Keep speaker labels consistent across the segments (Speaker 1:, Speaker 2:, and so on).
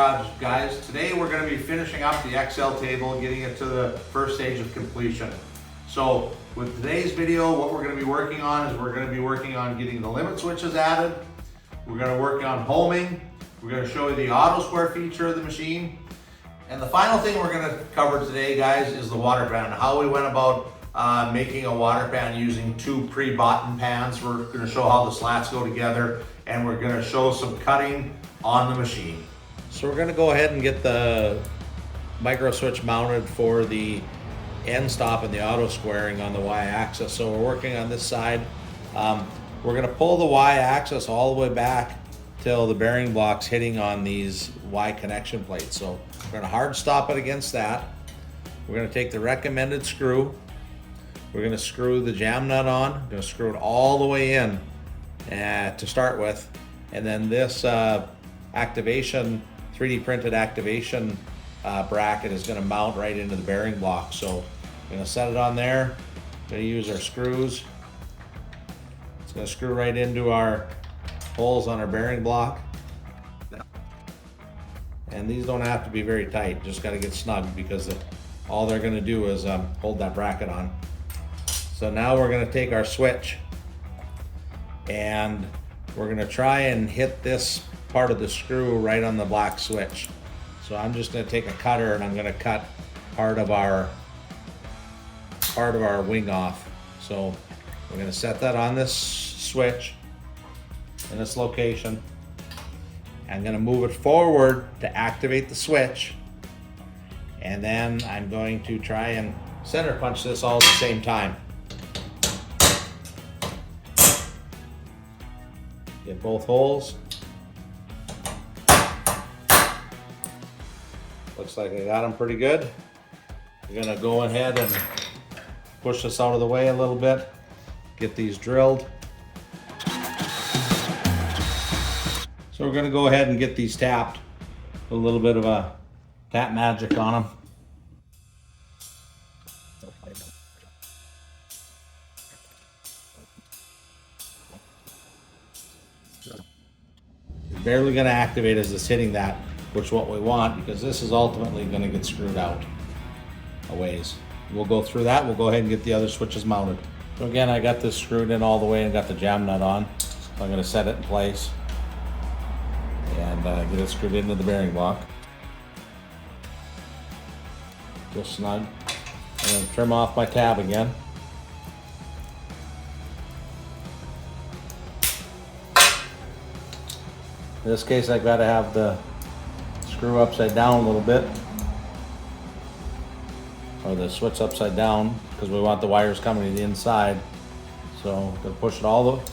Speaker 1: garage, guys. Today we're going to be finishing up the XL table, getting it to the first stage of completion. So with today's video, what we're going to be working on is we're going to be working on getting the limit switches added. We're going to work on homing. We're going to show you the auto square feature of the machine. And the final thing we're going to cover today, guys, is the water pan. How we went about making a water pan using two pre-bought pans. We're going to show how the slats go together, and we're going to show some cutting on the machine. So we're going to go ahead and get the micro switch mounted for the end stop and the auto squaring on the y-axis. So we're working on this side. We're going to pull the y-axis all the way back till the bearing block's hitting on these Y connection plates. So we're going to hard stop it against that. We're going to take the recommended screw. We're going to screw the jam nut on. We're going to screw it all the way in to start with. And then this activation, 3D printed activation bracket is going to mount right into the bearing block. So we're going to set it on there. We're going to use our screws. It's going to screw right into our holes on our bearing block. And these don't have to be very tight, just got to get snug, because all they're going to do is hold that bracket on. So now we're going to take our switch and we're going to try and hit this part of the screw right on the black switch. So I'm just going to take a cutter and I'm going to cut part of our wing off. So we're going to set that on this switch in this location. I'm going to move it forward to activate the switch, and then I'm going to try and center punch this all at the same time. Get both holes. Looks like I got them pretty good. We're going to go ahead and push this out of the way a little bit, get these drilled. So we're going to go ahead and get these tapped. A little bit of a tap magic on them. It's barely going to activate as it's hitting that, which is what we want, because this is ultimately going to get screwed out a ways. We'll go through that. We'll go ahead and get the other switches mounted. So again, I got this screwed in all the way and got the jam nut on. So I'm going to set it in place and get it screwed into the bearing block. Just snug. I'm going to trim off my tab again. In this case, I've got to have the screw upside down a little bit, or the switch upside down, because we want the wires coming to the inside. So I'm going to push it all the way,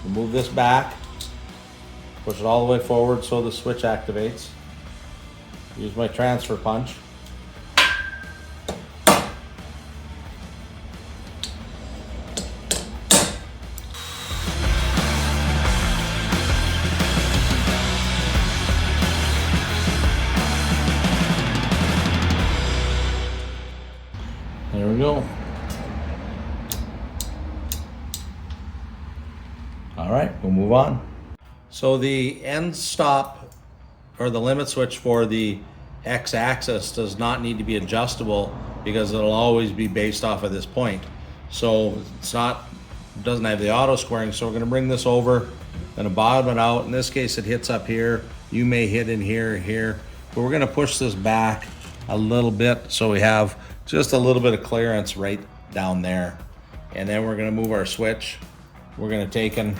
Speaker 1: move this back, push it all the way forward so the switch activates. Use my transfer punch. There we go. All right, we'll move on. So the end stop, or the limit switch for the X-axis, does not need to be adjustable, because it'll always be based off of this point. So it doesn't have the auto squaring. So we're going to bring this over, going to bottom it out. In this case, it hits up here. You may hit in here, but we're going to push this back a little bit so we have just a little bit of clearance right down there. And then we're going to move our switch. We're going to take and,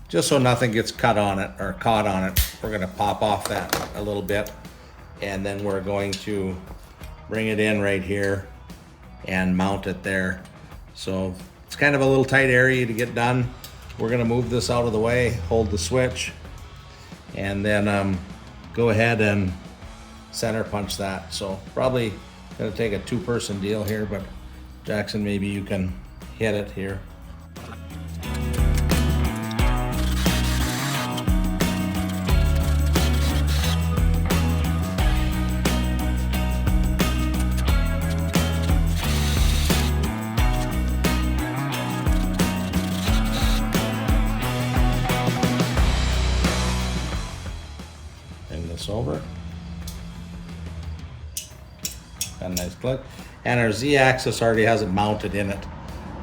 Speaker 1: just so nothing gets cut on it or caught on it, we're going to pop off that a little bit, and then we're going to bring it in right here and mount it there. So it's kind of a little tight area to get done. We're going to move this out of the way, hold the switch, and then go ahead and center punch that. So probably going to take a two-person deal here, but Jackson, maybe you can hit it here. Bring this over. got a nice click. And our Z-axis already has it mounted in it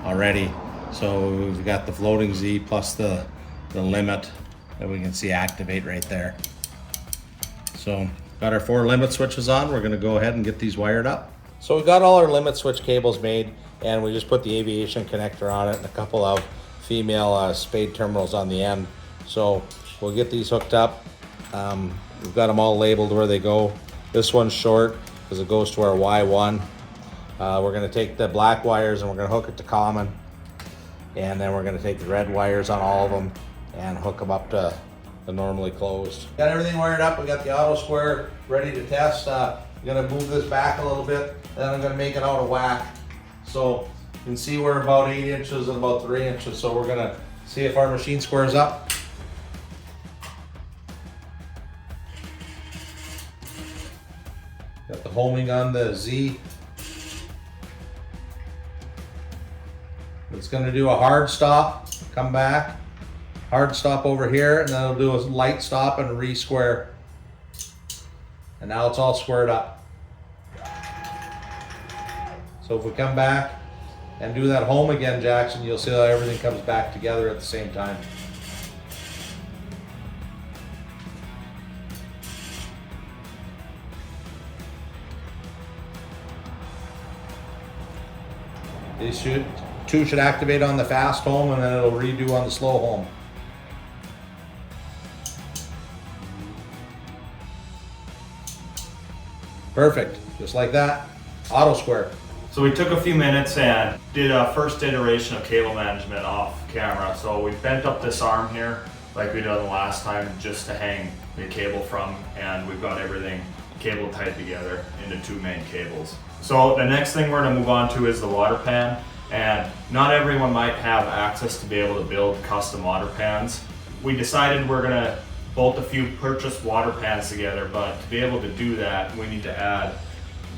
Speaker 1: already. So we've got the floating Z plus the limit that we can see activate right there. So got our 4 limit switches on. We're gonna go ahead and get these wired up. So we got all our limit switch cables made, and we just put the aviation connector on it and a couple of female spade terminals on the end. So we'll get these hooked up. We've got them all labeled where they go. This one's short because it goes to our Y1. We're gonna take the black wires and we're gonna hook it to common. And then we're gonna take the red wires on all of them and hook them up to the normally closed. Got everything wired up. We got the auto square ready to test. I'm gonna move this back a little bit, and then I'm gonna make it out of whack. So you can see we're about 8 inches and about 3 inches. So we're gonna see if our machine squares up. Got the homing on the Z. It's gonna do a hard stop, come back, hard stop over here, and then it'll do a light stop and re-square. And now it's all squared up. So if we come back and do that home again, Jackson, you'll see how everything comes back together at the same time. These two should activate on the fast home, and then it'll redo on the slow home. Perfect, just like that, auto square.
Speaker 2: So we took a few minutes and did a first iteration of cable management off camera. So we bent up this arm here like we did the last time just to hang the cable from, and we've got everything cable tied together into 2 main cables. So the next thing we're gonna move on to is the water pan, and not everyone might have access to be able to build custom water pans. We decided we're gonna bolt a few purchased water pans together, but to be able to do that, we need to add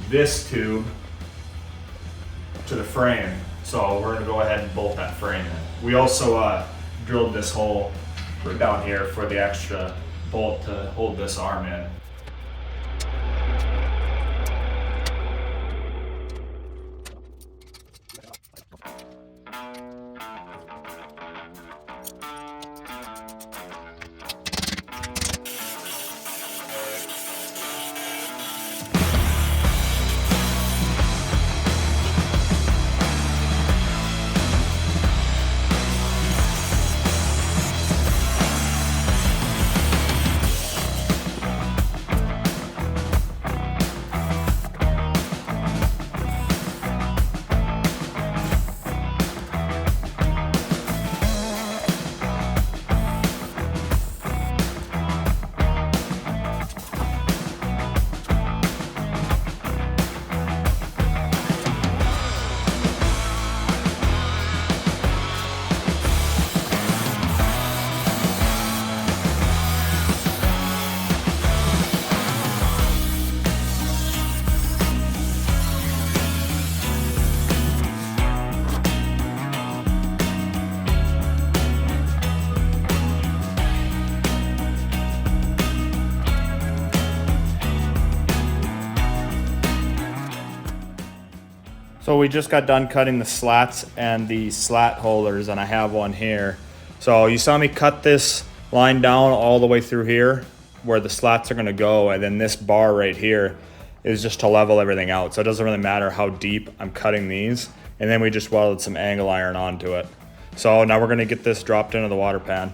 Speaker 2: this tube to the frame. So we're gonna go ahead and bolt that frame in. We also drilled this hole right down here for the extra bolt to hold this arm in. So we just got done cutting the slats and the slat holders, and I have one here. So you saw me cut this line down all the way through here where the slats are gonna go, and then this bar right here is just to level everything out. So it doesn't really matter how deep I'm cutting these. And then we just welded some angle iron onto it. So now we're gonna get this dropped into the water pan.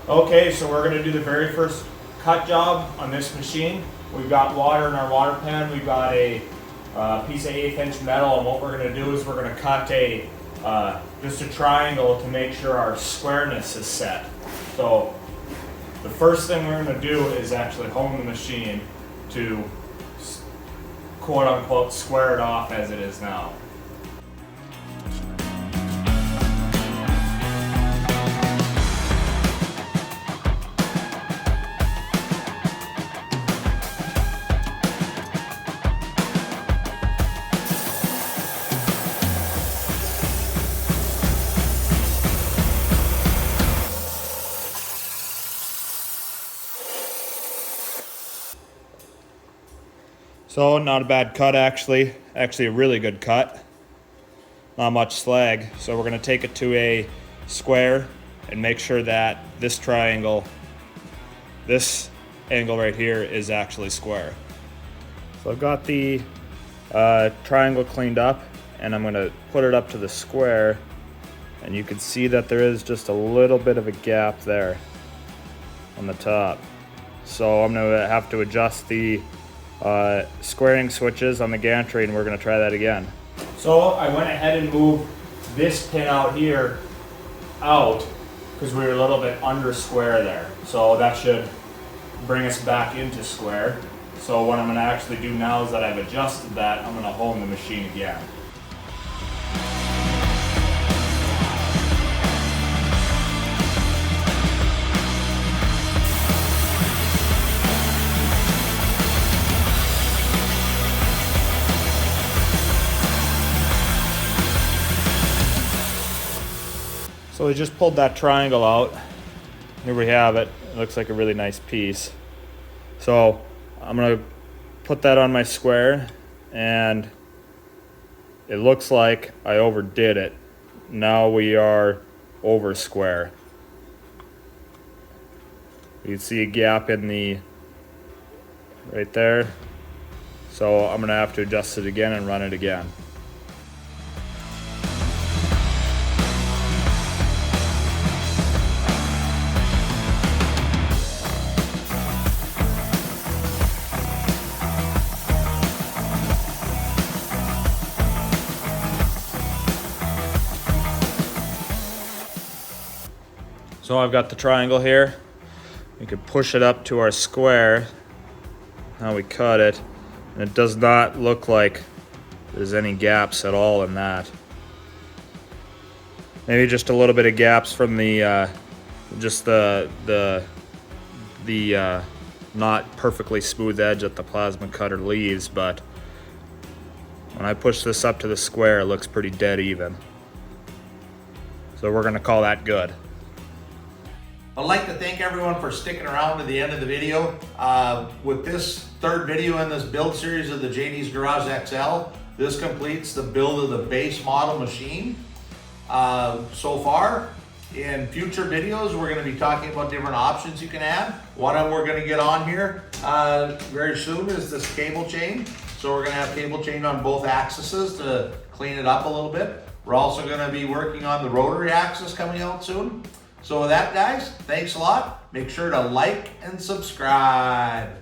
Speaker 2: Okay, so we're gonna do the very first cut job on this machine. We've got water in our water pan. We've got a piece of 1/8 inch metal, and what we're gonna do is we're gonna cut just a triangle to make sure our squareness is set. So the first thing we're gonna do is actually hone the machine to quote unquote square it off as it is now. So not a bad cut actually a really good cut. Not much slag. So we're gonna take it to a square and make sure that this triangle, this angle right here is actually square. So I've got the triangle cleaned up and I'm gonna put it up to the square, and you can see that there is just a little bit of a gap there on the top. So I'm gonna have to adjust the squaring switches on the gantry, and we're gonna try that again. So I went ahead and moved this pin out here out because we were a little bit under square there. So that should bring us back into square. So what I'm gonna actually do now is that I've adjusted that, I'm gonna hone the machine again. So we just pulled that triangle out. Here we have it. It looks like a really nice piece. So I'm gonna put that on my square, and it looks like I overdid it. Now we are over square. You can see a gap in the right there. So I'm gonna have to adjust it again and run it again. So I've got the triangle here. We could push it up to our square. Now we cut it, and it does not look like there's any gaps at all in that. Maybe just a little bit of gaps from the just the not perfectly smooth edge that the plasma cutter leaves, but when I push this up to the square, it looks pretty dead even. So we're gonna call that good.
Speaker 1: I'd like to thank everyone for sticking around to the end of the video. With this third video in this build series of the JD's Garage XL, this completes the build of the base model machine. So far, in future videos, we're going to be talking about different options you can add. One of them we're going to get on here very soon is this cable chain. So we're going to have cable chain on both axes to clean it up a little bit. We're also going to be working on the rotary axis coming out soon. So with that, guys, thanks a lot. Make sure to like and subscribe.